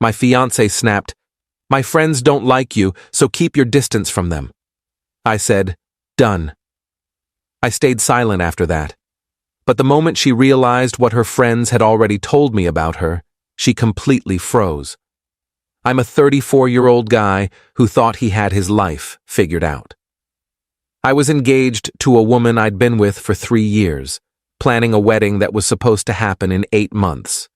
My fiancé snapped, "My friends don't like you, so keep your distance from them." I said, "Done." I stayed silent after that. But the moment she realized what her friends had already told me about her, she completely froze. I'm a 34-year-old guy who thought he had his life figured out. I was engaged to a woman I'd been with for 3 years, planning a wedding that was supposed to happen in 8 months.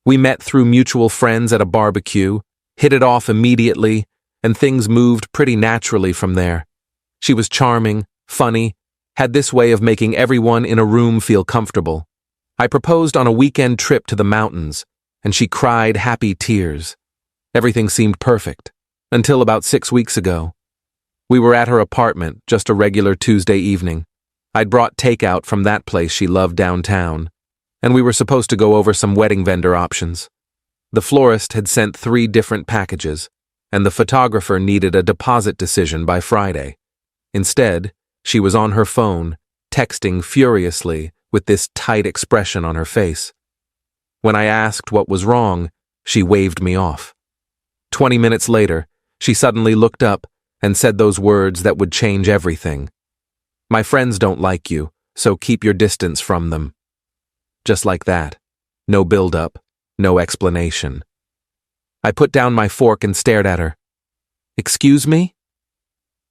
We met through mutual friends at a barbecue, hit it off immediately, and things moved pretty naturally from there. She was charming, funny, had this way of making everyone in a room feel comfortable. I proposed on a weekend trip to the mountains, and she cried happy tears. Everything seemed perfect, until about 6 weeks ago. We were at her apartment, just a regular Tuesday evening. I'd brought takeout from that place she loved downtown, and we were supposed to go over some wedding vendor options. The florist had sent 3 different packages, and the photographer needed a deposit decision by Friday. Instead, she was on her phone, texting furiously with this tight expression on her face. When I asked what was wrong, she waved me off. 20 minutes later, she suddenly looked up and said those words that would change everything. "My friends don't like you, so keep your distance from them." Just like that. No build-up, no explanation. I put down my fork and stared at her. "Excuse me?"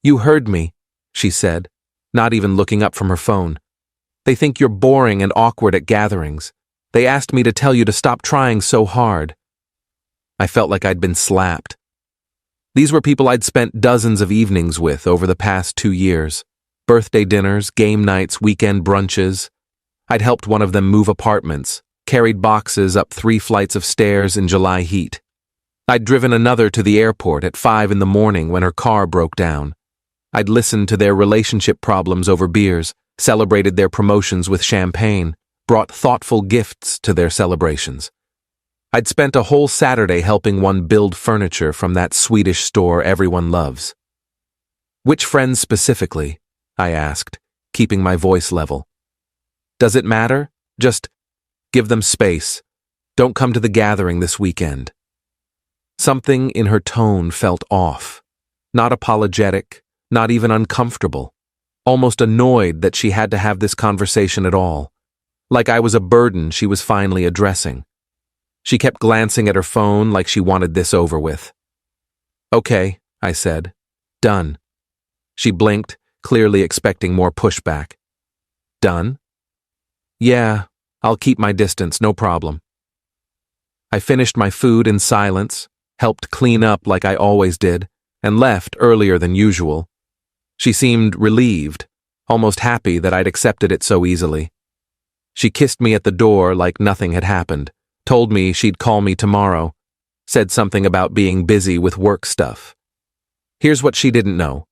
"You heard me," she said, not even looking up from her phone. "They think you're boring and awkward at gatherings. They asked me to tell you to stop trying so hard." I felt like I'd been slapped. These were people I'd spent dozens of evenings with over the past 2 years. Birthday dinners, game nights, weekend brunches. I'd helped one of them move apartments, carried boxes up 3 flights of stairs in July heat. I'd driven another to the airport at 5 in the morning when her car broke down. I'd listened to their relationship problems over beers, celebrated their promotions with champagne, brought thoughtful gifts to their celebrations. I'd spent a whole Saturday helping one build furniture from that Swedish store everyone loves. "Which friends specifically?" I asked, keeping my voice level. "Does it matter? Just give them space. Don't come to the gathering this weekend." Something in her tone felt off. Not apologetic, not even uncomfortable. Almost annoyed that she had to have this conversation at all. Like I was a burden she was finally addressing. She kept glancing at her phone like she wanted this over with. "Okay," I said. "Done." She blinked, clearly expecting more pushback. "Done?" "Yeah, I'll keep my distance, no problem." I finished my food in silence, helped clean up like I always did, and left earlier than usual. She seemed relieved, almost happy that I'd accepted it so easily. She kissed me at the door like nothing had happened, told me she'd call me tomorrow, said something about being busy with work stuff. Here's what she didn't know.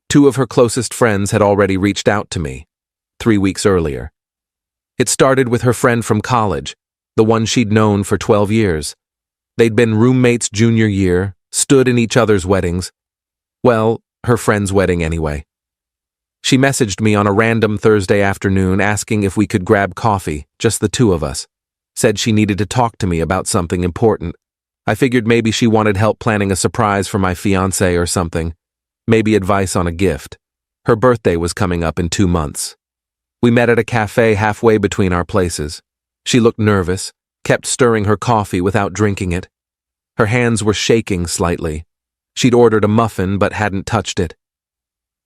2 of her closest friends had already reached out to me, 3 weeks earlier. It started with her friend from college, the one she'd known for 12 years. They'd been roommates junior year, stood in each other's weddings. Well, her friend's wedding anyway. She messaged me on a random Thursday afternoon asking if we could grab coffee, just the 2 of us. Said she needed to talk to me about something important. I figured maybe she wanted help planning a surprise for my fiancé or something. Maybe advice on a gift. Her birthday was coming up in 2 months. We met at a cafe halfway between our places. She looked nervous, kept stirring her coffee without drinking it. Her hands were shaking slightly. She'd ordered a muffin but hadn't touched it.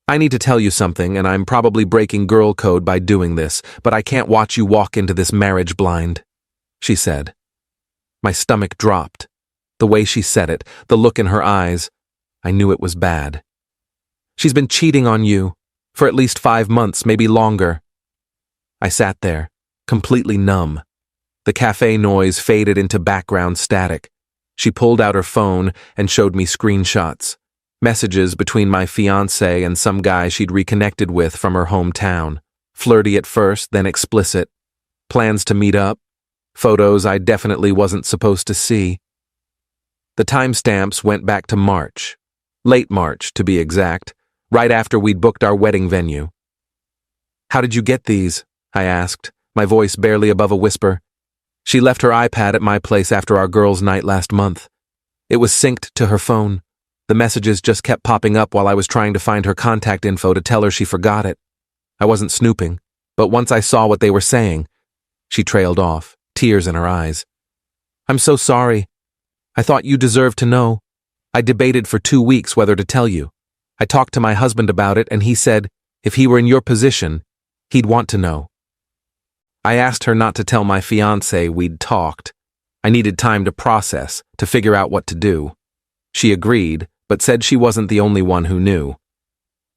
"I need to tell you something, and I'm probably breaking girl code by doing this, but I can't watch you walk into this marriage blind," she said. My stomach dropped. The way she said it, the look in her eyes, I knew it was bad. "She's been cheating on you for at least 5 months, maybe longer." I sat there, completely numb. The cafe noise faded into background static. She pulled out her phone and showed me screenshots. Messages between my fiancé and some guy she'd reconnected with from her hometown. Flirty at first, then explicit. Plans to meet up. Photos I definitely wasn't supposed to see. The timestamps went back to March. Late March, to be exact, right after we'd booked our wedding venue. "How did you get these?" I asked, my voice barely above a whisper. "She left her iPad at my place after our girls' night last month. It was synced to her phone. The messages just kept popping up while I was trying to find her contact info to tell her she forgot it. I wasn't snooping, but once I saw what they were saying, she trailed off, tears in her eyes. "I'm so sorry. I thought you deserved to know. I debated for 2 weeks whether to tell you. I talked to my husband about it, and he said if he were in your position, he'd want to know." I asked her not to tell my fiancé we'd talked. I needed time to process, to figure out what to do. She agreed, but said she wasn't the only one who knew.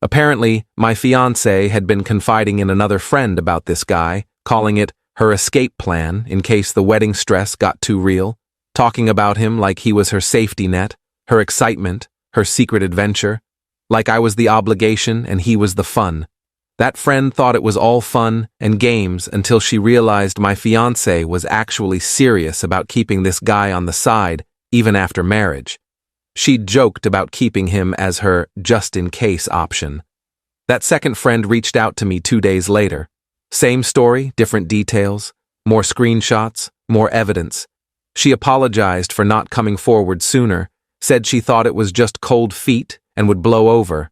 Apparently, my fiancé had been confiding in another friend about this guy, calling it her escape plan in case the wedding stress got too real, talking about him like he was her safety net, her excitement, her secret adventure, like I was the obligation and he was the fun. That friend thought it was all fun and games until she realized my fiancé was actually serious about keeping this guy on the side, even after marriage. She'd joked about keeping him as her just-in-case option. That second friend reached out to me 2 days later. Same story, different details, more screenshots, more evidence. She apologized for not coming forward sooner, said she thought it was just cold feet and would blow over.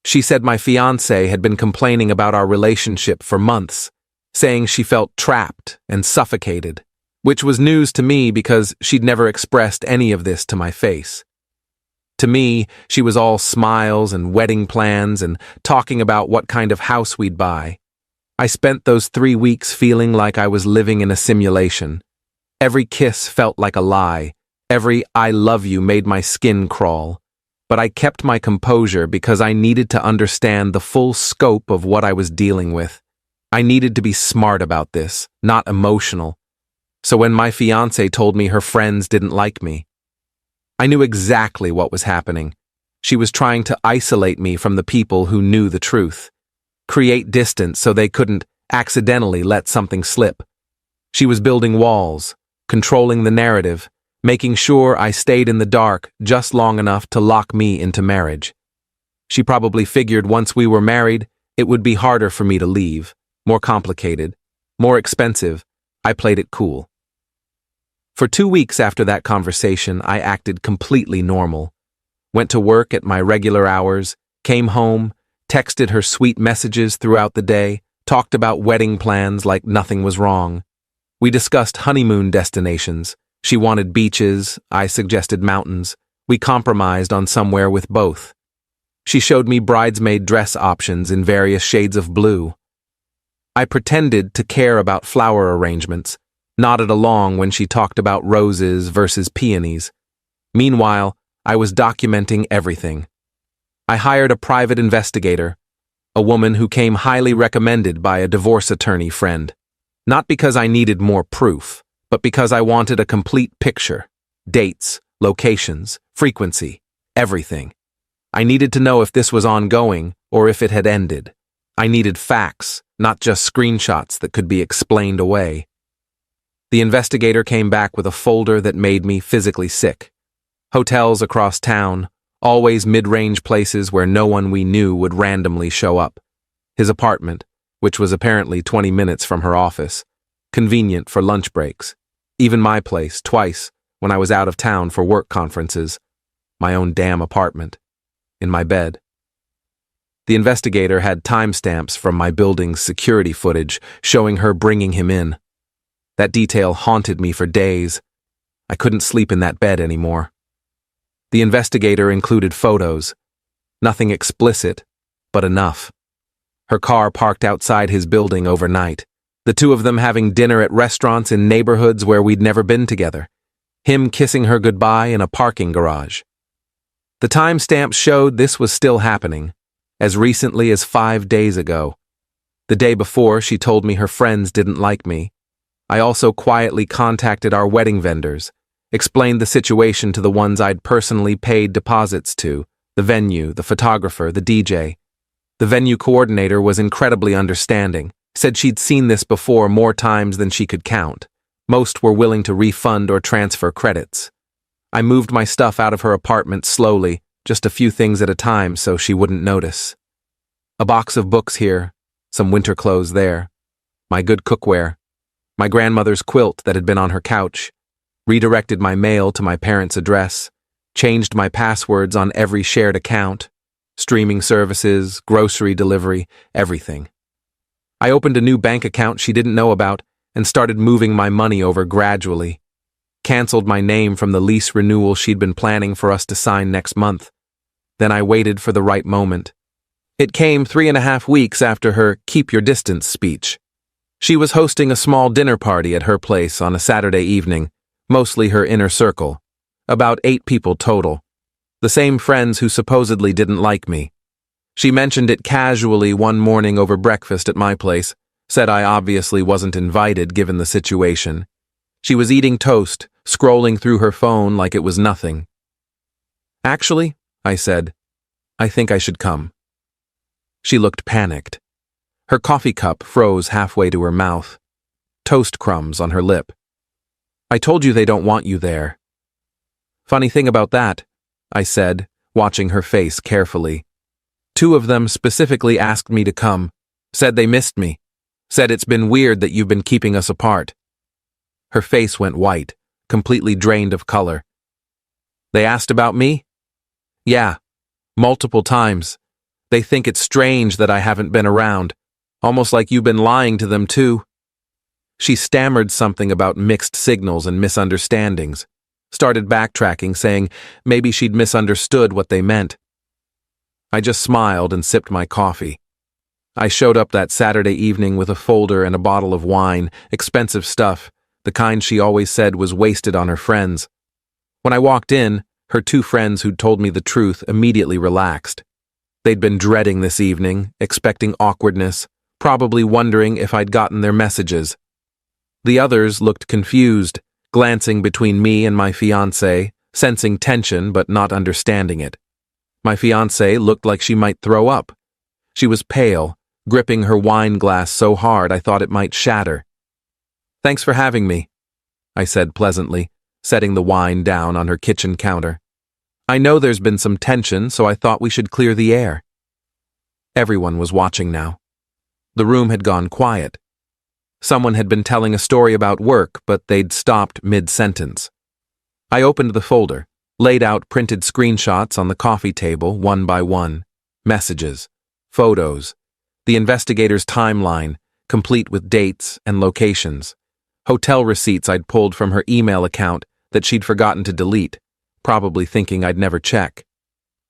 She said my fiancé had been complaining about our relationship for months, saying she felt trapped and suffocated, which was news to me because she'd never expressed any of this to my face. To me, she was all smiles and wedding plans and talking about what kind of house we'd buy. I spent those 3 weeks feeling like I was living in a simulation. Every kiss felt like a lie. Every "I love you" made my skin crawl. But I kept my composure because I needed to understand the full scope of what I was dealing with. I needed to be smart about this, not emotional. So when my fiancé told me her friends didn't like me, I knew exactly what was happening. She was trying to isolate me from the people who knew the truth, create distance so they couldn't accidentally let something slip. She was building walls, controlling the narrative, making sure I stayed in the dark just long enough to lock me into marriage. She probably figured once we were married, it would be harder for me to leave, more complicated, more expensive. I played it cool. For 2 weeks after that conversation, I acted completely normal. Went to work at my regular hours, came home, texted her sweet messages throughout the day, talked about wedding plans like nothing was wrong. We discussed honeymoon destinations. She wanted beaches, I suggested mountains. We compromised on somewhere with both. She showed me bridesmaid dress options in various shades of blue. I pretended to care about flower arrangements, nodded along when she talked about roses versus peonies. Meanwhile, I was documenting everything. I hired a private investigator, a woman who came highly recommended by a divorce attorney friend. Not because I needed more proof, but because I wanted a complete picture. Dates, locations, frequency, everything. I needed to know if this was ongoing or if it had ended. I needed facts, not just screenshots that could be explained away. The investigator came back with a folder that made me physically sick. Hotels across town, always mid-range places where no one we knew would randomly show up. His apartment, which was apparently 20 minutes from her office, convenient for lunch breaks. Even my place, twice, when I was out of town for work conferences. My own damn apartment. In my bed. The investigator had timestamps from my building's security footage showing her bringing him in. That detail haunted me for days. I couldn't sleep in that bed anymore. The investigator included photos. Nothing explicit, but enough. Her car parked outside his building overnight. The two of them having dinner at restaurants in neighborhoods where we'd never been together. Him kissing her goodbye in a parking garage. The timestamps showed this was still happening, as recently as 5 days ago. The day before, she told me her friends didn't like me. I also quietly contacted our wedding vendors, explained the situation to the ones I'd personally paid deposits to, the venue, the photographer, the DJ. The venue coordinator was incredibly understanding, said she'd seen this before more times than she could count. Most were willing to refund or transfer credits. I moved my stuff out of her apartment slowly, just a few things at a time so she wouldn't notice. A box of books here, some winter clothes there, my good cookware, my grandmother's quilt that had been on her couch, redirected my mail to my parents' address, changed my passwords on every shared account, streaming services, grocery delivery, everything. I opened a new bank account she didn't know about and started moving my money over gradually. Canceled my name from the lease renewal she'd been planning for us to sign next month. Then I waited for the right moment. It came 3.5 weeks after her "keep your distance" speech. She was hosting a small dinner party at her place on a Saturday evening, mostly her inner circle. About 8 people total. The same friends who supposedly didn't like me. She mentioned it casually one morning over breakfast at my place, said I obviously wasn't invited given the situation. She was eating toast, scrolling through her phone like it was nothing. "Actually," I said, "I think I should come." She looked panicked. Her coffee cup froze halfway to her mouth. Toast crumbs on her lip. "I told you they don't want you there." "Funny thing about that," I said, watching her face carefully. "2 of them specifically asked me to come, said they missed me, said it's been weird that you've been keeping us apart." Her face went white, completely drained of color. "They asked about me?" "Yeah, multiple times. They think it's strange that I haven't been around, almost like you've been lying to them too." She stammered something about mixed signals and misunderstandings, started backtracking, saying maybe she'd misunderstood what they meant. I just smiled and sipped my coffee. I showed up that Saturday evening with a folder and a bottle of wine, expensive stuff, the kind she always said was wasted on her friends. When I walked in, her 2 friends who'd told me the truth immediately relaxed. They'd been dreading this evening, expecting awkwardness, probably wondering if I'd gotten their messages. The others looked confused, glancing between me and my fiancé, sensing tension but not understanding it. My fiancé looked like she might throw up. She was pale, gripping her wine glass so hard I thought it might shatter. "Thanks for having me," I said pleasantly, setting the wine down on her kitchen counter. "I know there's been some tension, so I thought we should clear the air." Everyone was watching now. The room had gone quiet. Someone had been telling a story about work, but they'd stopped mid-sentence. I opened the folder, laid out printed screenshots on the coffee table one by one, messages, photos, the investigator's timeline, complete with dates and locations, hotel receipts I'd pulled from her email account that she'd forgotten to delete, probably thinking I'd never check,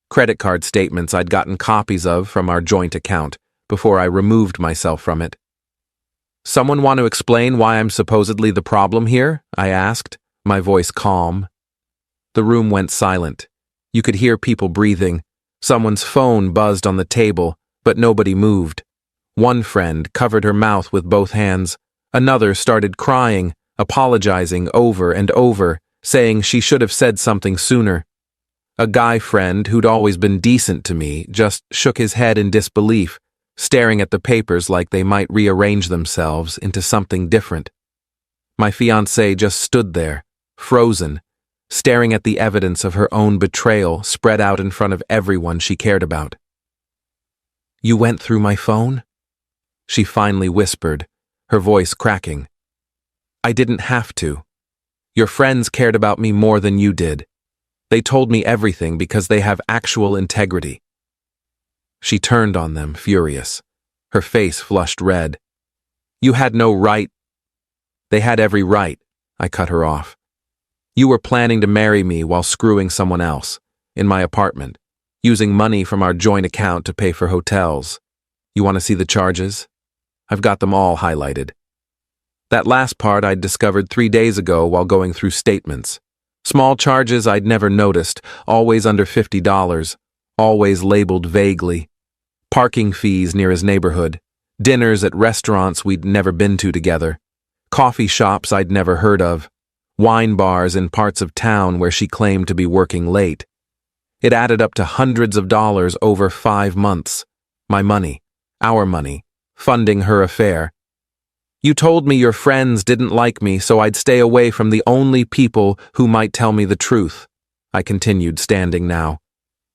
credit card statements I'd gotten copies of from our joint account before I removed myself from it. "Someone want to explain why I'm supposedly the problem here?" I asked, my voice calm. The room went silent. You could hear people breathing. Someone's phone buzzed on the table, but nobody moved. One friend covered her mouth with both hands. Another started crying, apologizing over and over, saying she should have said something sooner. A guy friend who'd always been decent to me just shook his head in disbelief, staring at the papers like they might rearrange themselves into something different. My fiancée just stood there, frozen, staring at the evidence of her own betrayal spread out in front of everyone she cared about. "You went through my phone?" she finally whispered, her voice cracking. "I didn't have to. Your friends cared about me more than you did. They told me everything because they have actual integrity." She turned on them, furious. Her face flushed red. "You had no right." "They had every right," I cut her off. "You were planning to marry me while screwing someone else, in my apartment, using money from our joint account to pay for hotels. You want to see the charges? I've got them all highlighted. That last part I'd discovered 3 days ago while going through statements. Small charges I'd never noticed, always under $50, always labeled vaguely. Parking fees near his neighborhood, dinners at restaurants we'd never been to together, coffee shops I'd never heard of, wine bars in parts of town where she claimed to be working late. It added up to hundreds of dollars over 5 months. My money, our money, funding her affair. "You told me your friends didn't like me, so I'd stay away from the only people who might tell me the truth," I continued, standing now.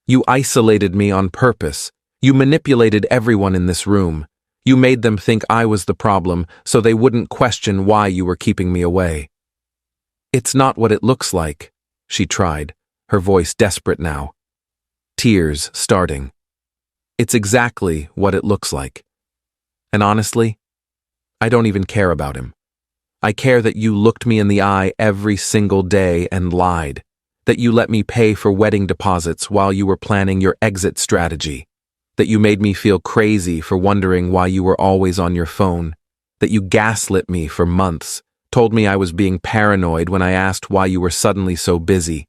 "You isolated me on purpose. You manipulated everyone in this room. You made them think I was the problem, so they wouldn't question why you were keeping me away." "It's not what it looks like," she tried, her voice desperate now. Tears starting. It's exactly what it looks like. And honestly, I don't even care about him. I care that you looked me in the eye every single day and lied, that you let me pay for wedding deposits while you were planning your exit strategy, that you made me feel crazy for wondering why you were always on your phone, that you gaslit me for months, told me I was being paranoid when I asked why you were suddenly so busy,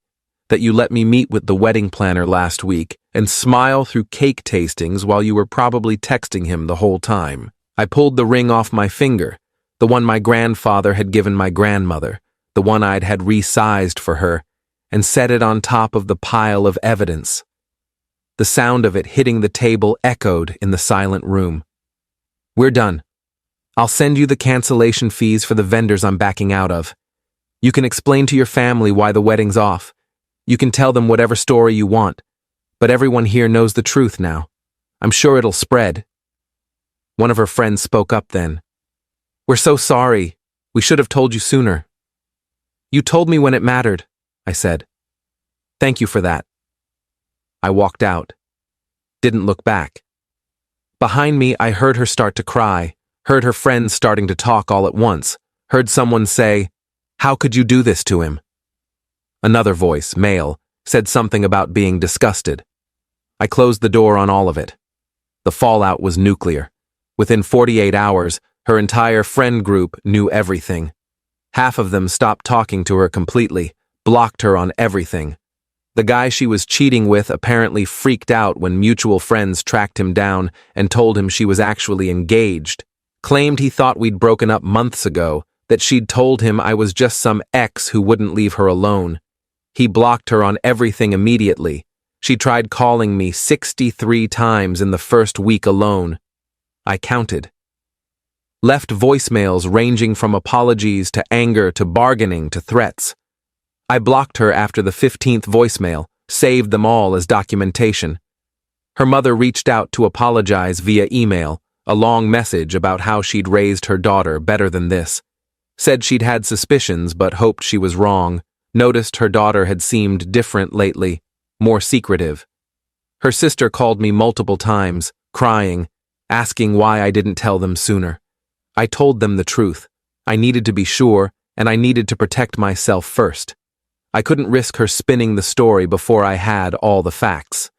that you let me meet with the wedding planner last week and smile through cake tastings while you were probably texting him the whole time. I pulled the ring off my finger, the one my grandfather had given my grandmother, the one I'd had resized for her, and set it on top of the pile of evidence. The sound of it hitting the table echoed in the silent room. We're done. I'll send you the cancellation fees for the vendors I'm backing out of. You can explain to your family why the wedding's off. You can tell them whatever story you want, but everyone here knows the truth now. I'm sure it'll spread. One of her friends spoke up then. We're so sorry. We should have told you sooner. You told me when it mattered, I said. Thank you for that. I walked out. Didn't look back. Behind me, I heard her start to cry, heard her friends starting to talk all at once, heard someone say, "How could you do this to him?" Another voice, male, said something about being disgusted. I closed the door on all of it. The fallout was nuclear. Within 48 hours, her entire friend group knew everything. Half of them stopped talking to her completely, blocked her on everything. The guy she was cheating with apparently freaked out when mutual friends tracked him down and told him she was actually engaged, claimed he thought we'd broken up months ago, that she'd told him I was just some ex who wouldn't leave her alone. He blocked her on everything immediately. She tried calling me 63 times in the first week alone. I counted. Left voicemails ranging from apologies to anger to bargaining to threats. I blocked her after the 15th voicemail, saved them all as documentation. Her mother reached out to apologize via email, a long message about how she'd raised her daughter better than this. Said she'd had suspicions but hoped she was wrong, noticed her daughter had seemed different lately, more secretive. Her sister called me multiple times, crying, asking why I didn't tell them sooner. I told them the truth. I needed to be sure, and I needed to protect myself first. I couldn't risk her spinning the story before I had all the facts.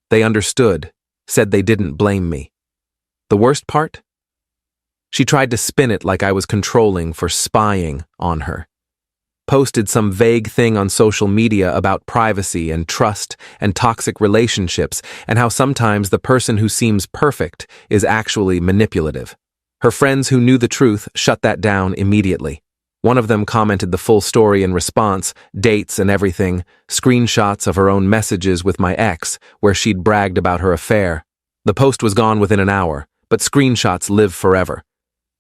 They understood, said they didn't blame me. The worst part? She tried to spin it like I was controlling for spying on her. Posted some vague thing on social media about privacy and trust and toxic relationships and how sometimes the person who seems perfect is actually manipulative. Her friends who knew the truth shut that down immediately. One of them commented the full story in response, dates and everything, screenshots of her own messages with my ex, where she'd bragged about her affair. The post was gone within an hour, but screenshots live forever.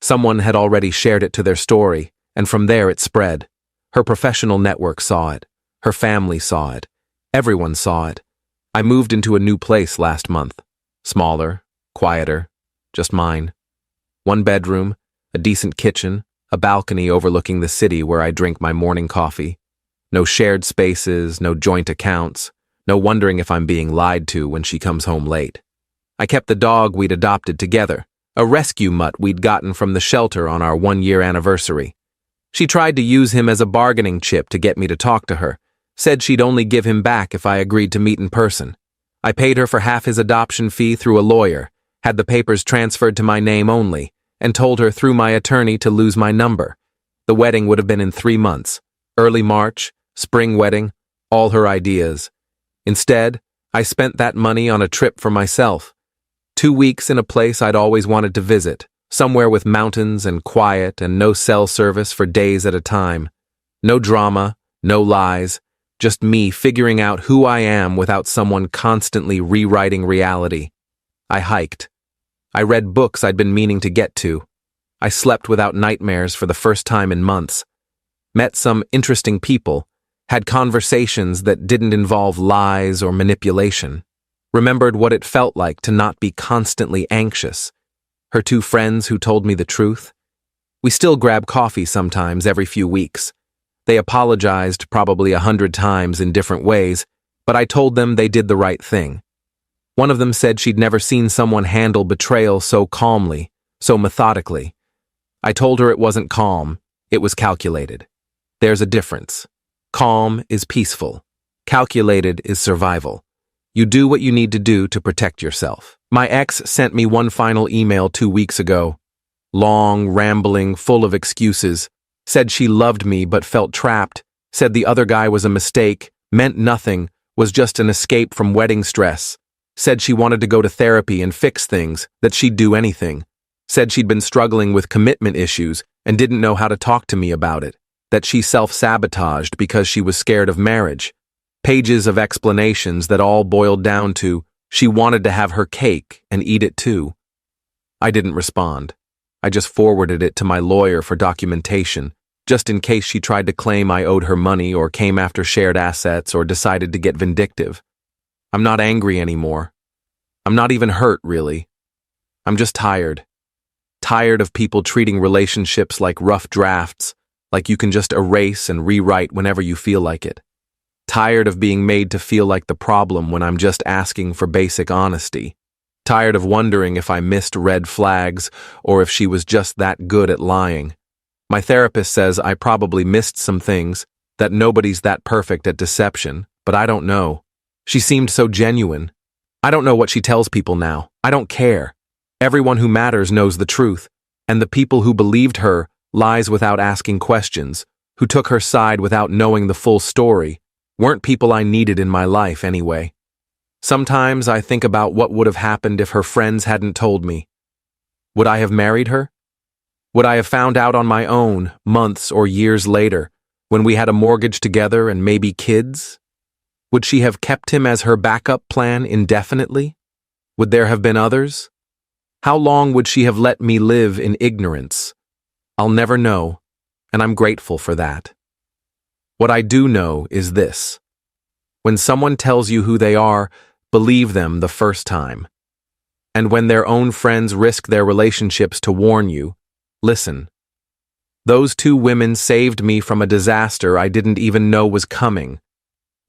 Someone had already shared it to their story, and from there it spread. Her professional network saw it. Her family saw it. Everyone saw it. I moved into a new place last month. Smaller, quieter, just mine. One bedroom, a decent kitchen, a balcony overlooking the city where I drink my morning coffee. No shared spaces, no joint accounts, no wondering if I'm being lied to when she comes home late. I kept the dog we'd adopted together, a rescue mutt we'd gotten from the shelter on our 1-year anniversary. She tried to use him as a bargaining chip to get me to talk to her, said she'd only give him back if I agreed to meet in person. I paid her for half his adoption fee through a lawyer, had the papers transferred to my name only, and told her through my attorney to lose my number. The wedding would have been in 3 months, early March, spring wedding, all her ideas. Instead, I spent that money on a trip for myself. 2 weeks in a place I'd always wanted to visit, somewhere with mountains and quiet and no cell service for days at a time. No drama, no lies, just me figuring out who I am without someone constantly rewriting reality. I hiked. I read books I'd been meaning to get to. I slept without nightmares for the first time in months. Met some interesting people, had conversations that didn't involve lies or manipulation. Remembered what it felt like to not be constantly anxious. Her 2 friends who told me the truth. We still grab coffee sometimes every few weeks. They apologized probably 100 times in different ways, but I told them they did the right thing. One of them said she'd never seen someone handle betrayal so calmly, so methodically. I told her it wasn't calm, it was calculated. There's a difference. Calm is peaceful. Calculated is survival. You do what you need to do to protect yourself. My ex sent me one final email 2 weeks ago. Long, rambling, full of excuses. Said she loved me but felt trapped. Said the other guy was a mistake, meant nothing, was just an escape from wedding stress. Said she wanted to go to therapy and fix things, that she'd do anything. Said she'd been struggling with commitment issues and didn't know how to talk to me about it. That she self-sabotaged because she was scared of marriage. Pages of explanations that all boiled down to she wanted to have her cake and eat it too. I didn't respond. I just forwarded it to my lawyer for documentation, just in case she tried to claim I owed her money or came after shared assets or decided to get vindictive. I'm not angry anymore. I'm not even hurt, really. I'm just tired. Tired of people treating relationships like rough drafts, like you can just erase and rewrite whenever you feel like it. Tired of being made to feel like the problem when I'm just asking for basic honesty. Tired of wondering if I missed red flags or if she was just that good at lying. My therapist says I probably missed some things, that nobody's that perfect at deception, but I don't know. She seemed so genuine. I don't know what she tells people now. I don't care. Everyone who matters knows the truth, and the people who believed her lies without asking questions, who took her side without knowing the full story, weren't people I needed in my life anyway. Sometimes I think about what would have happened if her friends hadn't told me. Would I have married her? Would I have found out on my own, months or years later, when we had a mortgage together and maybe kids? Would she have kept him as her backup plan indefinitely? Would there have been others? How long would she have let me live in ignorance? I'll never know, and I'm grateful for that. What I do know is this. When someone tells you who they are, believe them the first time. And when their own friends risk their relationships to warn you, listen. Those 2 women saved me from a disaster I didn't even know was coming.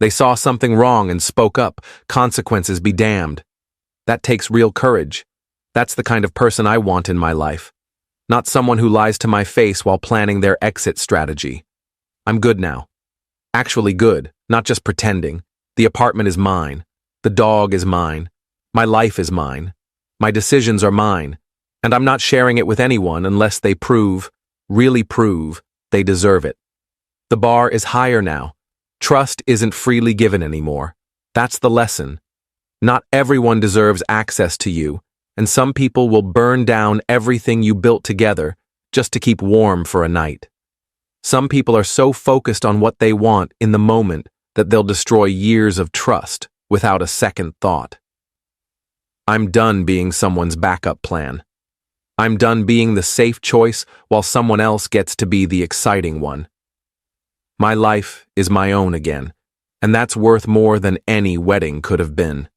They saw something wrong and spoke up, consequences be damned. That takes real courage. That's the kind of person I want in my life. Not someone who lies to my face while planning their exit strategy. I'm good now. Actually good, not just pretending. The apartment is mine. The dog is mine. My life is mine. My decisions are mine. And I'm not sharing it with anyone unless they really prove, they deserve it. The bar is higher now. Trust isn't freely given anymore. That's the lesson. Not everyone deserves access to you, and some people will burn down everything you built together just to keep warm for a night. Some people are so focused on what they want in the moment that they'll destroy years of trust without a second thought. I'm done being someone's backup plan. I'm done being the safe choice while someone else gets to be the exciting one. My life is my own again, and that's worth more than any wedding could have been.